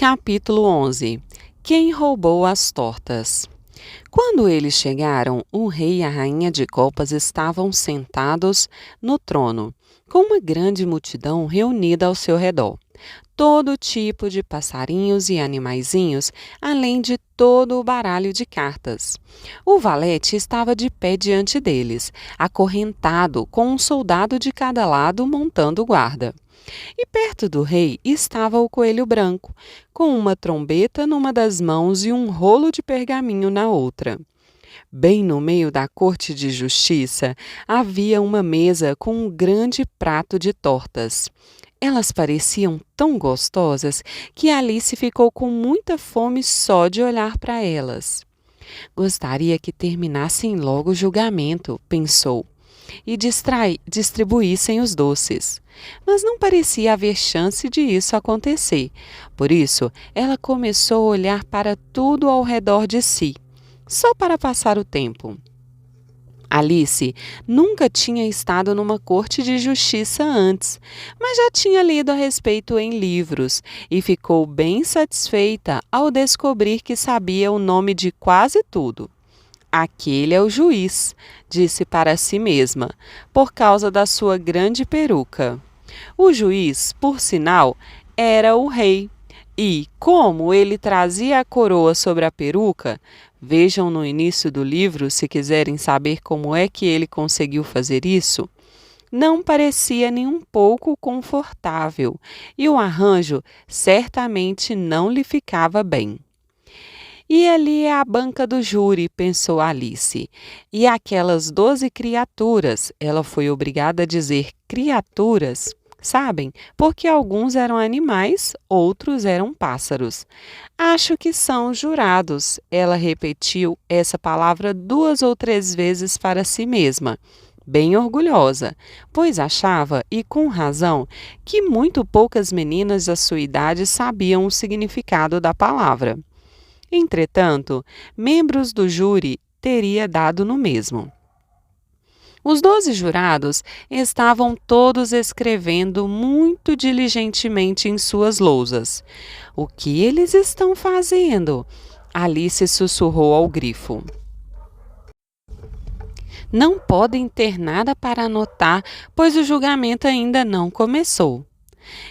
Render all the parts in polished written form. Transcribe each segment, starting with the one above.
Capítulo 11. Quem roubou as tortas? Quando eles chegaram, o rei e a rainha de copas estavam sentados no trono, com uma grande multidão reunida ao seu redor. Todo tipo de passarinhos e animaizinhos, além de todo o baralho de cartas. O valete estava de pé diante deles, acorrentado, com um soldado de cada lado montando guarda. E perto do rei estava o coelho branco, com uma trombeta numa das mãos e um rolo de pergaminho na outra. Bem no meio da corte de justiça havia uma mesa com um grande prato de tortas. Elas pareciam tão gostosas que Alice ficou com muita fome só de olhar para elas. Gostaria que terminassem logo o julgamento, pensou, e distribuíssem os doces. Mas não parecia haver chance de isso acontecer. Por isso, ela começou a olhar para tudo ao redor de si, só para passar o tempo. Alice nunca tinha estado numa corte de justiça antes, mas já tinha lido a respeito em livros e ficou bem satisfeita ao descobrir que sabia o nome de quase tudo. Aquele é o juiz, disse para si mesma, por causa da sua grande peruca. O juiz, por sinal, era o rei. E, como ele trazia a coroa sobre a peruca, vejam no início do livro se quiserem saber como é que ele conseguiu fazer isso, não parecia nem um pouco confortável e o arranjo certamente não lhe ficava bem. E ali é a banca do júri, pensou Alice. E aquelas 12 criaturas, ela foi obrigada a dizer criaturas, sabem? Porque alguns eram animais, outros eram pássaros. Acho que são jurados. Ela repetiu essa palavra 2 ou 3 vezes para si mesma, bem orgulhosa, pois achava, e com razão, que muito poucas meninas da sua idade sabiam o significado da palavra. Entretanto, membros do júri teria dado no mesmo. Os 12 jurados estavam todos escrevendo muito diligentemente em suas lousas. O que eles estão fazendo? Alice sussurrou ao grifo. Não podem ter nada para anotar, pois o julgamento ainda não começou.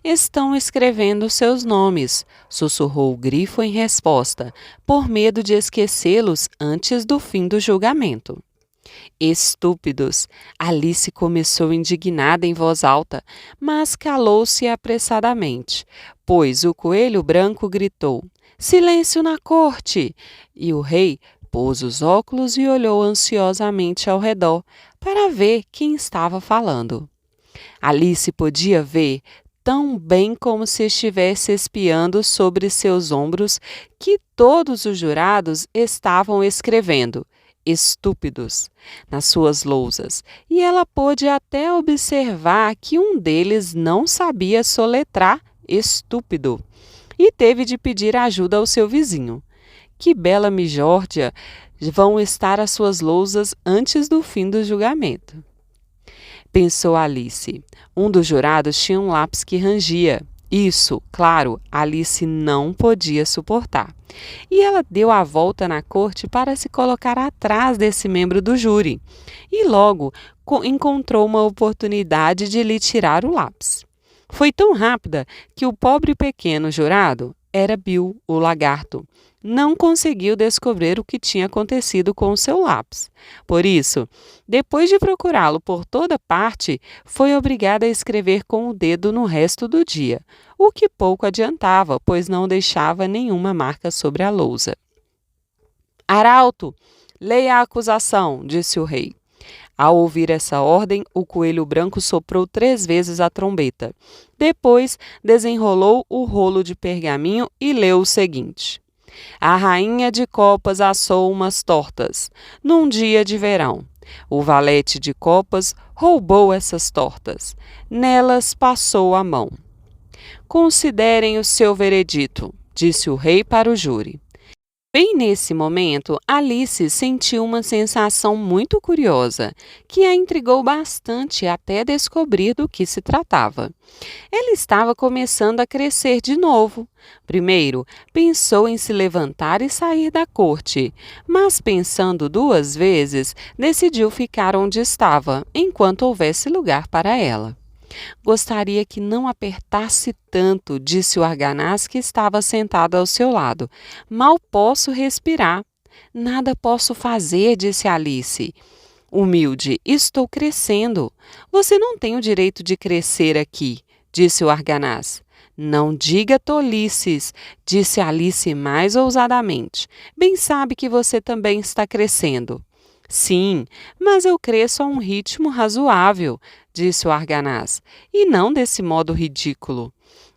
Estão escrevendo seus nomes, sussurrou o grifo em resposta, por medo de esquecê-los antes do fim do julgamento. Estúpidos! Alice começou indignada em voz alta, mas calou-se apressadamente, pois o coelho branco gritou: Silêncio na corte! E o rei pôs os óculos e olhou ansiosamente ao redor para ver quem estava falando. Alice podia ver tão bem como se estivesse espiando sobre seus ombros que todos os jurados estavam escrevendo estúpidos nas suas lousas, e ela pôde até observar que um deles não sabia soletrar estúpido e teve de pedir ajuda ao seu vizinho. Que bela mijórdia vão estar as suas lousas antes do fim do julgamento, pensou Alice. Um dos jurados tinha um lápis que rangia. Isso, claro, Alice não podia suportar. E ela deu a volta na corte para se colocar atrás desse membro do júri. E logo encontrou uma oportunidade de lhe tirar o lápis. Foi tão rápida que o pobre pequeno jurado, era Bill, o lagarto, não conseguiu descobrir o que tinha acontecido com o seu lápis. Por isso, depois de procurá-lo por toda parte, foi obrigada a escrever com o dedo no resto do dia, o que pouco adiantava, pois não deixava nenhuma marca sobre a lousa. Arauto, leia a acusação, disse o rei. Ao ouvir essa ordem, o coelho branco soprou 3 vezes a trombeta. Depois, desenrolou o rolo de pergaminho e leu o seguinte: A rainha de copas assou umas tortas, num dia de verão. O valete de copas roubou essas tortas. Nelas passou a mão. Considerem o seu veredito, disse o rei para o júri. Bem nesse momento, Alice sentiu uma sensação muito curiosa, que a intrigou bastante até descobrir do que se tratava. Ela estava começando a crescer de novo. Primeiro, pensou em se levantar e sair da corte, mas pensando duas vezes, decidiu ficar onde estava, enquanto houvesse lugar para ela. Gostaria que não apertasse tanto, disse o arganaz que estava sentado ao seu lado. Mal posso respirar. Nada posso fazer, disse Alice. Humilde, estou crescendo. Você não tem o direito de crescer aqui, disse o arganaz. Não diga tolices, disse Alice mais ousadamente. Bem sabe que você também está crescendo. Sim, mas eu cresço a um ritmo razoável, disse o arganaz, e não desse modo ridículo.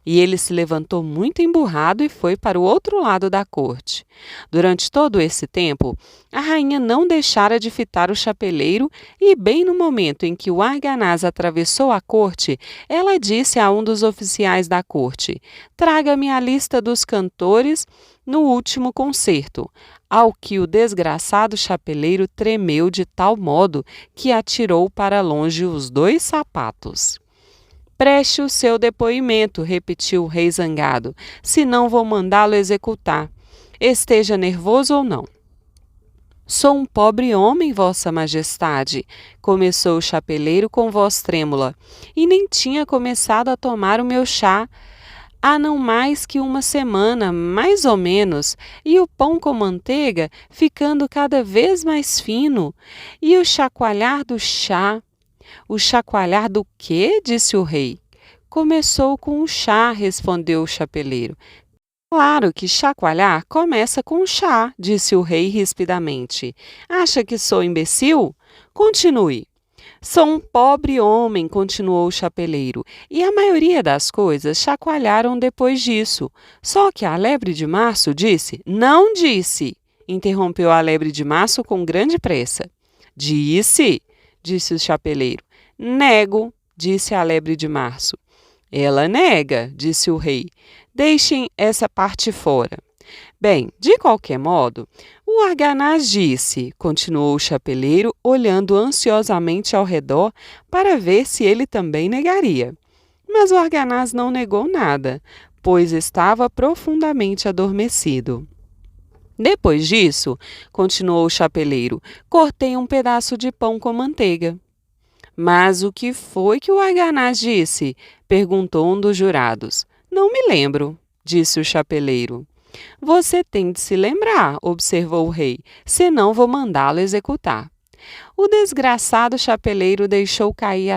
E ele se levantou muito emburrado e foi para o outro lado da corte. Durante todo esse tempo, a rainha não deixara de fitar o chapeleiro e, bem no momento em que o arganaz atravessou a corte, ela disse a um dos oficiais da corte: Traga-me a lista dos cantores no último concerto. Ao que o desgraçado chapeleiro tremeu de tal modo que atirou para longe os 2 sapatos. Preste o seu depoimento, repetiu o rei zangado, senão vou mandá-lo executar, esteja nervoso ou não. Sou um pobre homem, vossa majestade, começou o chapeleiro com voz trêmula, e nem tinha começado a tomar o meu chá há não mais que uma semana, mais ou menos, e o pão com manteiga ficando cada vez mais fino, e o chacoalhar do chá. O chacoalhar do quê? Disse o rei. Começou com o chá, respondeu o chapeleiro. Claro que chacoalhar começa com chá, disse o rei rispidamente. Acha que sou imbecil? Continue. Sou um pobre homem, continuou o chapeleiro, e a maioria das coisas chacoalharam depois disso. Só que a lebre de março disse, não disse, interrompeu a lebre de março com grande pressa. Disse, disse o chapeleiro. Nego, disse a lebre de março. Ela nega, disse o rei. Deixem essa parte fora. Bem, de qualquer modo, o arganaz disse, continuou o chapeleiro, olhando ansiosamente ao redor para ver se ele também negaria. Mas o arganaz não negou nada, pois estava profundamente adormecido. Depois disso, continuou o chapeleiro, cortei um pedaço de pão com manteiga. Mas o que foi que o arganaz disse? Perguntou um dos jurados. Não me lembro, disse o chapeleiro. Você tem de se lembrar, observou o rei, senão vou mandá-lo executar. O desgraçado chapeleiro deixou cair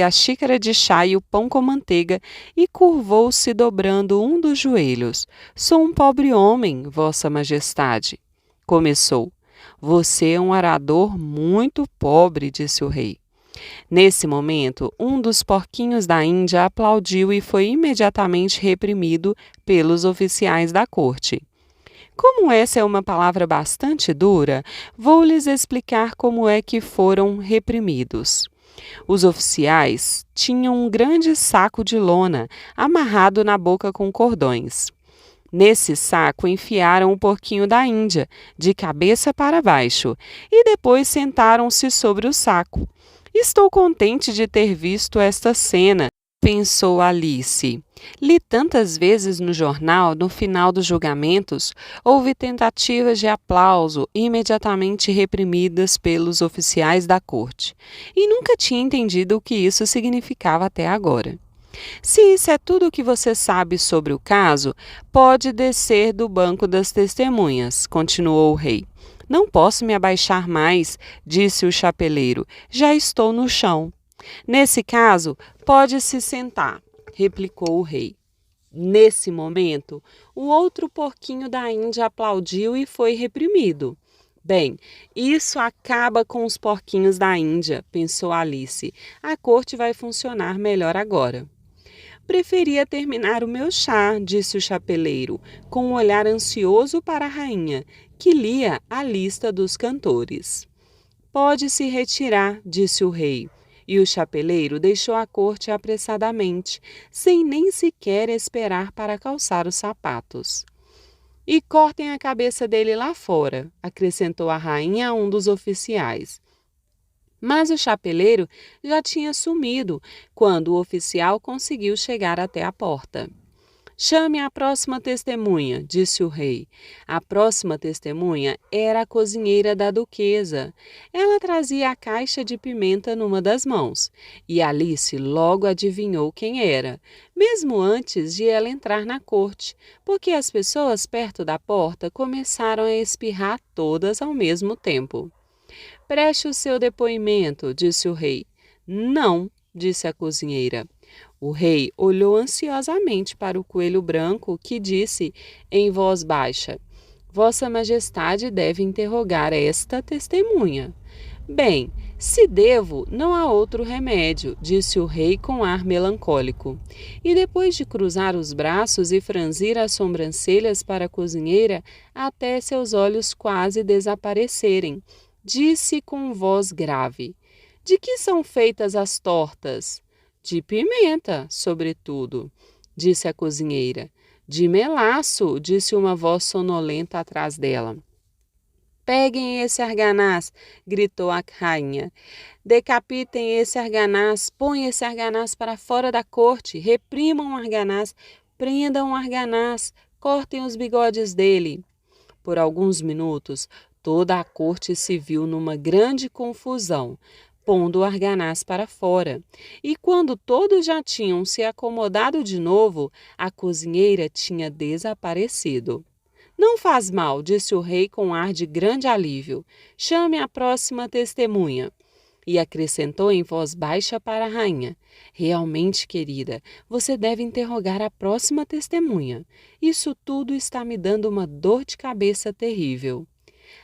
a xícara de chá e o pão com manteiga e curvou-se dobrando um dos joelhos. Sou um pobre homem, vossa majestade. Começou. Você é um arador muito pobre, disse o rei. Nesse momento, um dos porquinhos da Índia aplaudiu e foi imediatamente reprimido pelos oficiais da corte. Como essa é uma palavra bastante dura, vou lhes explicar como é que foram reprimidos. Os oficiais tinham um grande saco de lona amarrado na boca com cordões. Nesse saco enfiaram o porquinho da Índia, de cabeça para baixo, e depois sentaram-se sobre o saco. Estou contente de ter visto esta cena, pensou Alice. Li tantas vezes no jornal, no final dos julgamentos, houve tentativas de aplauso imediatamente reprimidas pelos oficiais da corte, e nunca tinha entendido o que isso significava até agora. Se isso é tudo o que você sabe sobre o caso, pode descer do banco das testemunhas, continuou o rei. Não posso me abaixar mais, disse o chapeleiro. Já estou no chão. Nesse caso, pode se sentar, replicou o rei. Nesse momento, o outro porquinho da Índia aplaudiu e foi reprimido. Bem, isso acaba com os porquinhos da Índia, pensou Alice. A corte vai funcionar melhor agora. Preferia terminar o meu chá, disse o chapeleiro, com um olhar ansioso para a rainha, que lia a lista dos cantores. Pode se retirar, disse o rei, e o chapeleiro deixou a corte apressadamente, sem nem sequer esperar para calçar os sapatos. E cortem a cabeça dele lá fora, acrescentou a rainha a um dos oficiais. Mas o chapeleiro já tinha sumido quando o oficial conseguiu chegar até a porta. Chame a próxima testemunha, disse o rei. A próxima testemunha era a cozinheira da duquesa. Ela trazia a caixa de pimenta numa das mãos, e Alice logo adivinhou quem era, mesmo antes de ela entrar na corte, porque as pessoas perto da porta começaram a espirrar todas ao mesmo tempo. Preste o seu depoimento, disse o rei. Não, disse a cozinheira. O rei olhou ansiosamente para o coelho branco, que disse em voz baixa: Vossa Majestade deve interrogar esta testemunha. Bem, se devo, não há outro remédio, disse o rei com ar melancólico. E depois de cruzar os braços e franzir as sobrancelhas para a cozinheira, até seus olhos quase desaparecerem, disse com voz grave: De que são feitas as tortas? De pimenta, sobretudo, disse a cozinheira. De melaço, disse uma voz sonolenta atrás dela. Peguem esse arganaz, gritou a rainha. Decapitem esse arganaz, põem esse arganaz para fora da corte, reprimam o arganaz, prendam o arganaz, cortem os bigodes dele. Por alguns minutos, toda a corte se viu numa grande confusão, pondo o arganaz para fora. E quando todos já tinham se acomodado de novo, a cozinheira tinha desaparecido. Não faz mal, disse o rei com ar de grande alívio. Chame a próxima testemunha. E acrescentou em voz baixa para a rainha: Realmente, querida, você deve interrogar a próxima testemunha. Isso tudo está me dando uma dor de cabeça terrível.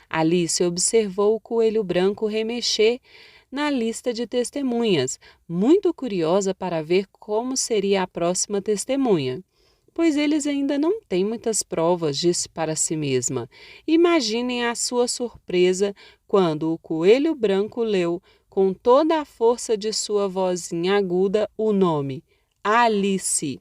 Alice observou o coelho branco remexer na lista de testemunhas, muito curiosa para ver como seria a próxima testemunha. Pois eles ainda não têm muitas provas, disse para si mesma. Imaginem a sua surpresa quando o coelho branco leu, com toda a força de sua vozinha aguda, o nome: Alice.